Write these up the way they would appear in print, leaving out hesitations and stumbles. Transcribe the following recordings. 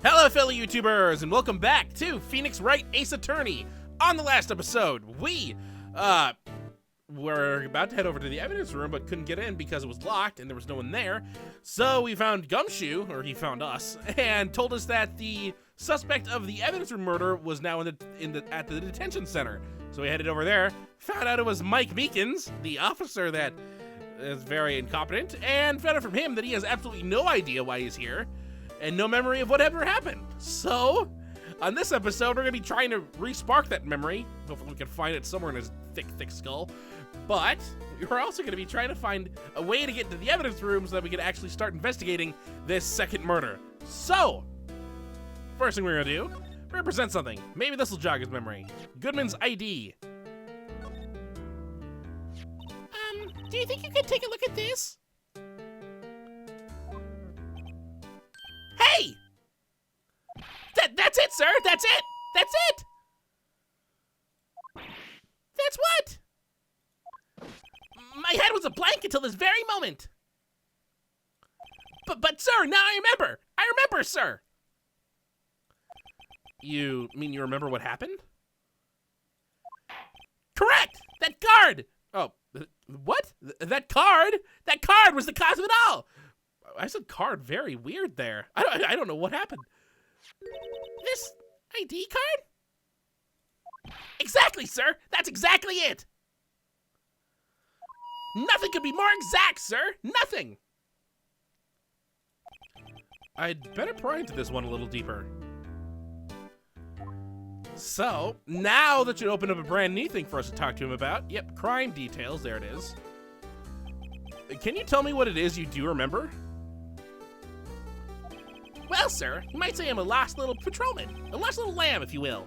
Hello fellow YouTubers, and welcome back to Phoenix Wright Ace Attorney. On the last episode, we were about to head over to the evidence room, but couldn't get in because it was locked and there was no one there. So we found Gumshoe, or he found us, and told us that the suspect of the evidence room murder was now at the detention center. So we headed over there, found out it was Mike Meekins, the officer that is very incompetent, and found out from him that he has absolutely no idea why he's here, and no memory of what ever happened. So, on this episode, we're gonna be trying to re-spark that memory. Hopefully we can find it somewhere in his thick skull. But, we're also gonna be trying to find a way to get to the evidence room so that we can actually start investigating this second murder. So, first thing we're gonna do, we're gonna present something. Maybe this will jog his memory. Goodman's ID. Do you think you could take a look at this? Hey! That's it, sir! That's it! That's it! That's what? My head was a blank until this very moment. But sir, now I remember! I remember, sir! You mean you remember what happened? Correct! That guard! Oh, what? That card? That card was the cause of it all! I said card very weird there. I don't know what happened. This ID card? Exactly, sir! That's exactly it! Nothing could be more exact, sir! Nothing! I'd better pry into this one a little deeper. So, now that you open up a brand new thing for us to talk to him about, yep, crime details, there it is. Can you tell me what it is you do remember? Well, sir, you might say I'm a lost little patrolman, a lost little lamb, if you will.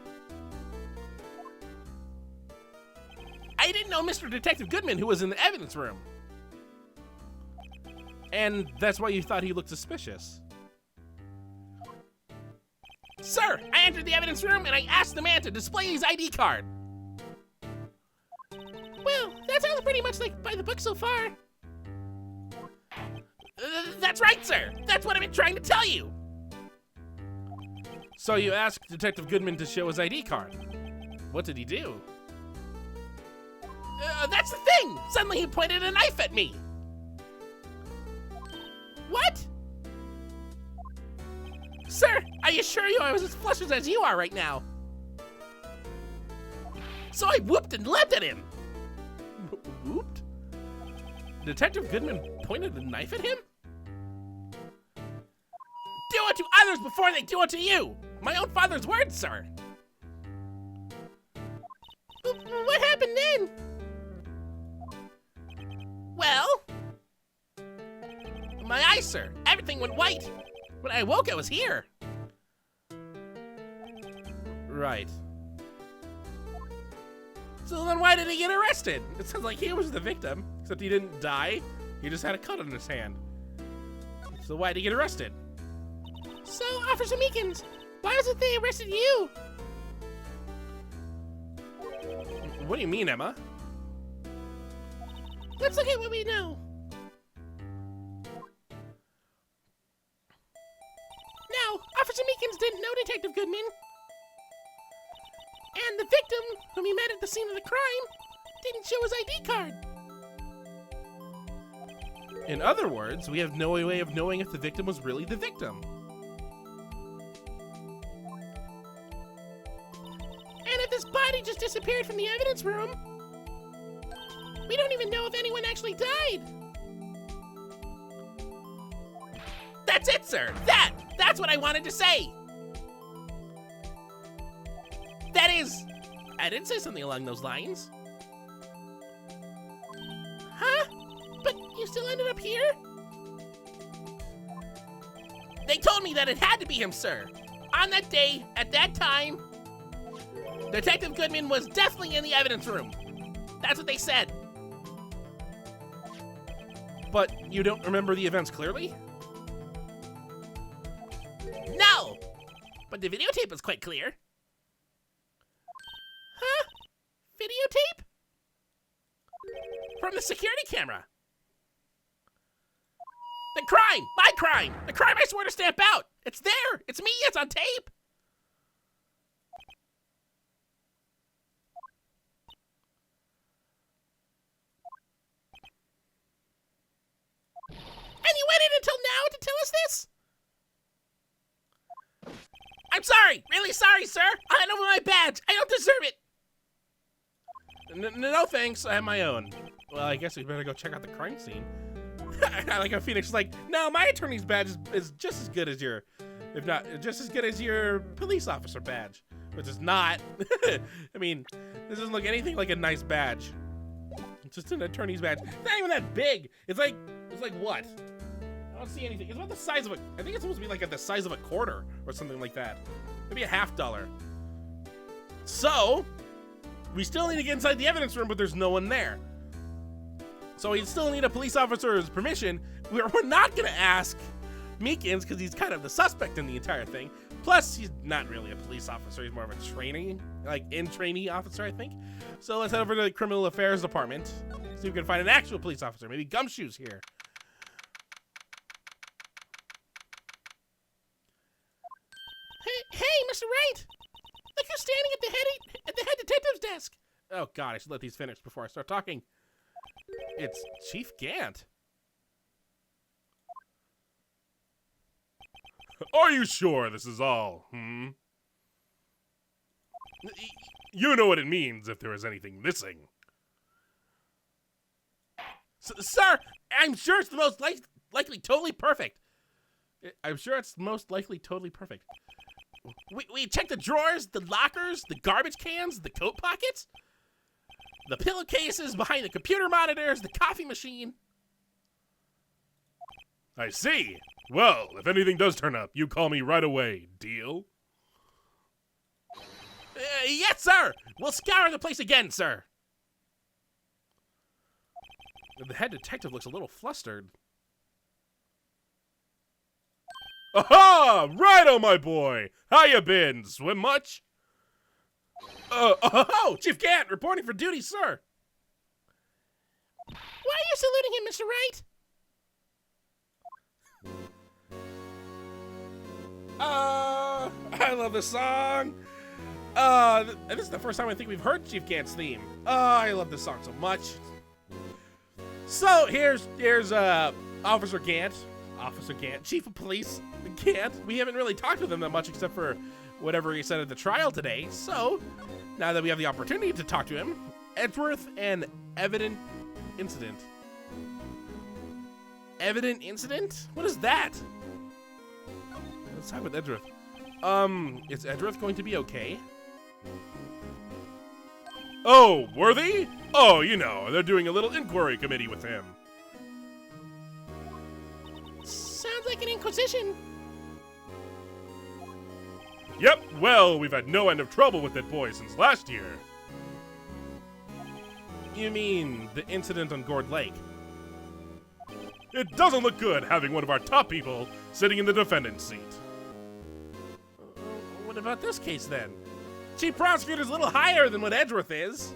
I didn't know Mr. Detective Goodman, who was in the evidence room. And that's why you thought he looked suspicious. Sir, I entered the evidence room and I asked the man to display his ID card. Well, that sounds pretty much like by the book so far. That's right, sir. That's what I've been trying to tell you. So you asked Detective Goodman to show his ID card. What did he do? That's the thing! Suddenly he pointed a knife at me! What? Sir, I assure you I was as flustered as you are right now. So I whooped and leapt at him. Whooped? Detective Goodman pointed a knife at him? Do unto others before they do unto you! My own father's words, sir! What happened then? Well, my eyes, sir. Everything went white. When I woke, I was here. Right. So then why did he get arrested? It sounds like he was the victim, except he didn't die. He just had a cut on his hand. So why did he get arrested? So, Officer Meekins, why was it they arrested you? What do you mean, Emma? Let's look at what we know. Now, Officer Meekins didn't know Detective Goodman. And the victim, whom he met at the scene of the crime, didn't show his ID card. In other words, we have no way of knowing if the victim was really the victim. And if this body just disappeared from the evidence room, we don't even know if anyone actually died. That's it, sir. That's what I wanted to say. That is, I didn't say something along those lines. Huh? But you still ended up here? They told me that it had to be him, sir. On that day, at that time, Detective Goodman was definitely in the evidence room. That's what they said. But you don't remember the events clearly? No! But the videotape is quite clear. Huh? Videotape? From the security camera. The crime! My crime! The crime I swore to stamp out! It's there! It's me! It's on on tape. And you waited until now to tell us this? I'm sorry, really sorry, sir. I hand over my badge. I don't deserve it. No thanks, I have my own. Well, I guess we better go check out the crime scene. I like how Phoenix is like, no, my attorney's badge is just as good as your, if not just as good as your police officer badge, which is not. I mean, this doesn't look anything like a nice badge. It's just an attorney's badge. It's not even that big. It's like what? I don't see anything. It's about the size of a, I think it's supposed to be like the size of a quarter or something like that. Maybe a $50. So, we still need to get inside the evidence room, but there's no one there. So we still need a police officer's permission. We're not gonna ask Meekins because he's kind of the suspect in the entire thing. Plus, he's not really a police officer. He's more of a trainee officer, I think. So let's head over to the criminal affairs department. See if we can find an actual police officer. Maybe Gumshoe's here. Hey, Mr. Wright! Look who's standing at the head detective's desk. Oh God, I should let these finish before I start talking. It's Chief Gant. Are you sure this is all, You know what it means if there is anything missing. Sir, I'm sure it's the most likely totally perfect. I'm sure it's most likely totally perfect. We checked the drawers, the lockers, the garbage cans, the coat pockets, the pillowcases behind the computer monitors, the coffee machine. I see. Well, if anything does turn up, you call me right away. Deal? Yes, sir. We'll scour the place again, sir. The head detective looks a little flustered. Aha! Righto, my boy! How you been? Swim much? Oh, Chief Gant, reporting for duty, sir. Why are you saluting him, Mr. Wright? I love this song. This is the first time I think we've heard Chief Gant's theme. I love this song so much. So here's Officer Gant, Chief of Police Gant. We haven't really talked with him that much except for whatever he said at the trial today. So now that we have the opportunity to talk to him, Edgeworth and Evident Incident. Evident Incident? What is that? Let's talk with Edgeworth. Is Edgeworth going to be okay? Oh, Worthy? Oh, you know, they're doing a little inquiry committee with him. Sounds like an inquisition. Yep, well, we've had no end of trouble with that boy since last year. You mean the incident on Gourd Lake? It doesn't look good having one of our top people sitting in the defendant's seat. What about this case then? Chief Prosecutor's a little higher than what Edgeworth is.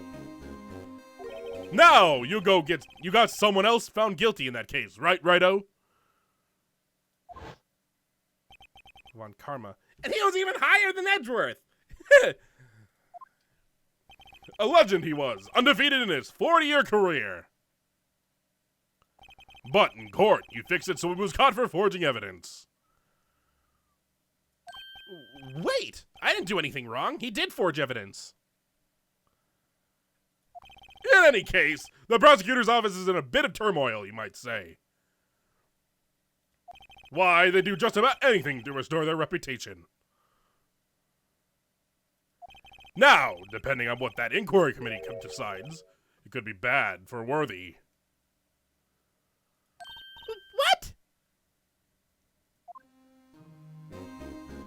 Now, you got someone else found guilty in that case, right, Righto? Von Karma. And he was even higher than Edgeworth! A legend he was, undefeated in his 40-year career. But in court, you fixed it so he was caught for forging evidence. Wait! I didn't do anything wrong. He did forge evidence. In any case, the prosecutor's office is in a bit of turmoil, you might say. Why, they do just about anything to restore their reputation. Now, depending on what that inquiry committee decides, it could be bad for Worthy. What?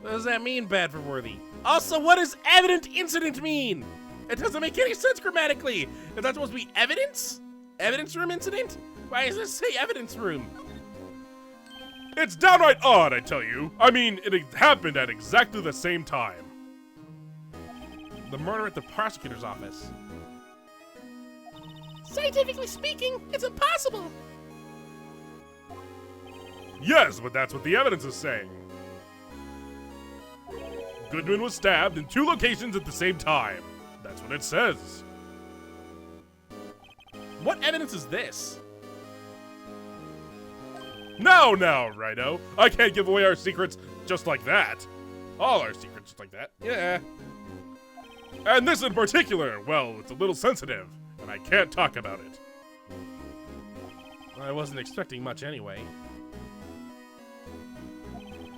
What does that mean, bad for Worthy? Also, what does evident incident mean? It doesn't make any sense grammatically. If that's supposed to be evidence? Evidence room incident? Why does this say evidence room? It's downright odd, I tell you. I mean, it happened at exactly the same time. The murder at the prosecutor's office. Scientifically speaking, it's impossible. Yes, but that's what the evidence is saying. Goodman was stabbed in 2 locations at the same time. That's what it says. What evidence is this? No, Rhino. I can't give away our secrets just like that. All our secrets just like that. Yeah. And this in particular, well, it's a little sensitive, and I can't talk about it. I wasn't expecting much anyway.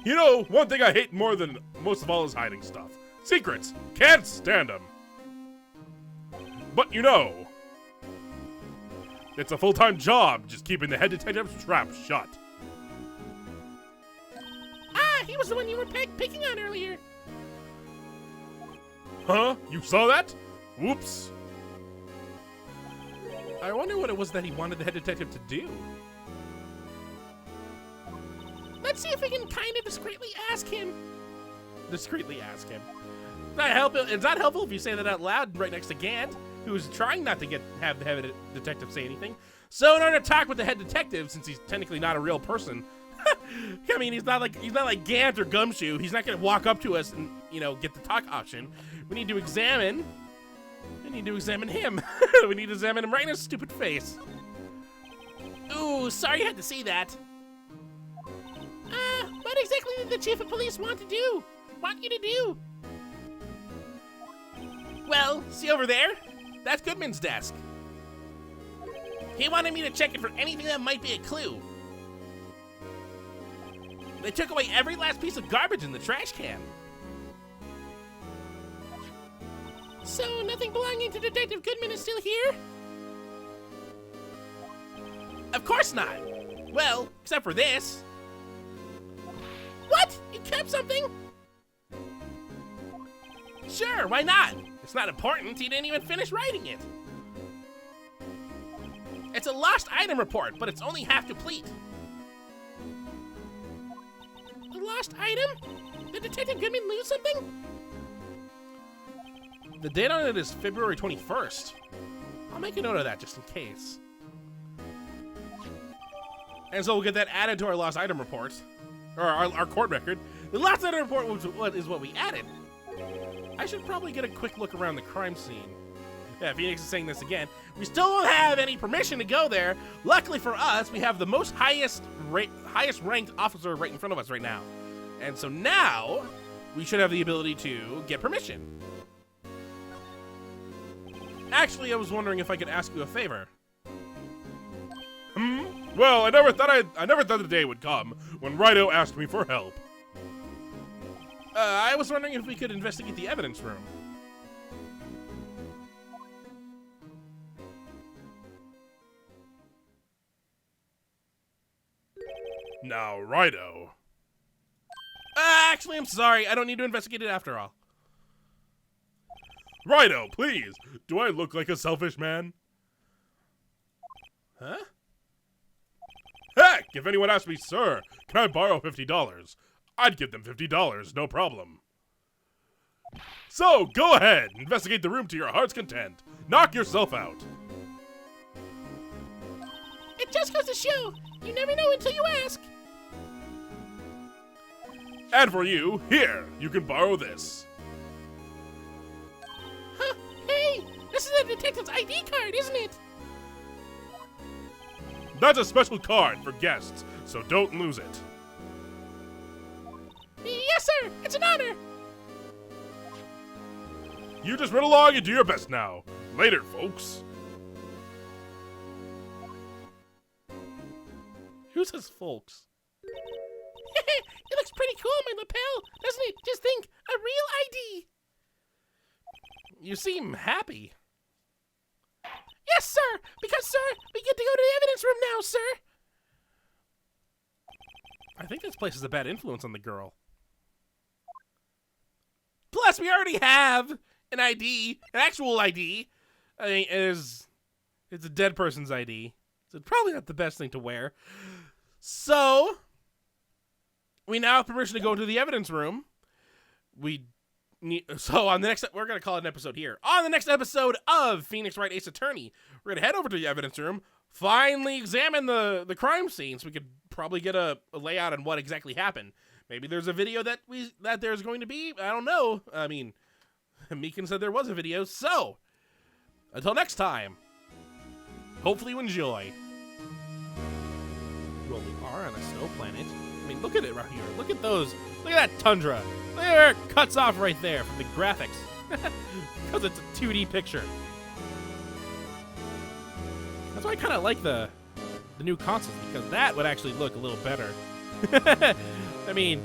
You know, one thing I hate more than most of all is hiding stuff. Secrets. Can't stand them. But you know, it's a full-time job just keeping the head detective's trap shut. Ah, he was the one you were picking on earlier. Huh? You saw that? Whoops. I wonder what it was that he wanted the head detective to do. Let's see if we can kind of discreetly ask him. Discreetly ask him. It's not helpful if you say that out loud right next to Gant, who's trying not to have the head detective say anything. So in order to talk with the head detective, since he's technically not a real person, I mean, he's not like Gant or Gumshoe. He's not gonna walk up to us and, you know, get the talk option. We need to examine him. We need to examine him right in his stupid face. Ooh, sorry you had to see that. What exactly did the chief of police want you to do? Well, see over there? That's Goodman's desk. He wanted me to check it for anything that might be a clue. They took away every last piece of garbage in the trash can. So nothing belonging to Detective Goodman is still here? Of course not. Well, except for this. What? You kept something? Sure, why not? It's not important. He didn't even finish writing it. It's a lost item report, but it's only half complete. A lost item? Did Detective Goodman lose something? The date on it is February 21st. I'll make a note of that just in case. And so we'll get that added to our lost item report. Or our court record. The lost item report is what we added. I should probably get a quick look around the crime scene. Yeah, Phoenix is saying this again. We still don't have any permission to go there. Luckily for us, we have the most highest ranked officer right in front of us right now. And so now, we should have the ability to get permission. Actually, I was wondering if I could ask you a favor. Well, I never thought the day would come when Rhino asked me for help. I was wondering if we could investigate the evidence room. Now, Rhino. Actually, I'm sorry. I don't need to investigate it after all. Rhino, please. Do I look like a selfish man? Huh? Heck, if anyone asked me, sir, can I borrow $50? I'd give them $50, no problem. So, go ahead, investigate the room to your heart's content. Knock yourself out. It just goes to show, you never know until you ask. And for you, here, you can borrow this. Huh? Hey, this is a detective's ID card, isn't it? That's a special card for guests, so don't lose it. Yes, sir. It's an honor. You just run along and do your best now. Later, folks. Who says folks? It looks pretty cool on my lapel, doesn't it? Just think, a real ID. You seem happy. Yes, sir. Because, sir, we get to go to the evidence room now, sir. I think this place is a bad influence on the girl. Plus, we already have an ID, an actual ID. I mean, it's a dead person's ID. So it's probably not the best thing to wear. So, we now have permission to go to the evidence room. So on the next, we're going to call it an episode here. On the next episode of Phoenix Wright Ace Attorney, we're going to head over to the evidence room, finally examine the crime scene so we could probably get a layout on what exactly happened. Maybe there's a video that there's going to be. I don't know. I mean, Meekin said there was a video. So, until next time, hopefully you enjoy. Well, we are on a snow planet. I mean, look at it right here. Look at those. Look at that tundra. Look at where it cuts off right there from the graphics. Because it's a 2D picture. That's why I kind of like the new consoles, because that would actually look a little better. I mean,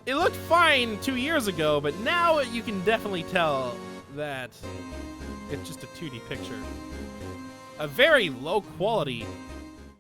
it looked fine 2 years ago, but now you can definitely tell that it's just a 2D picture. A very low quality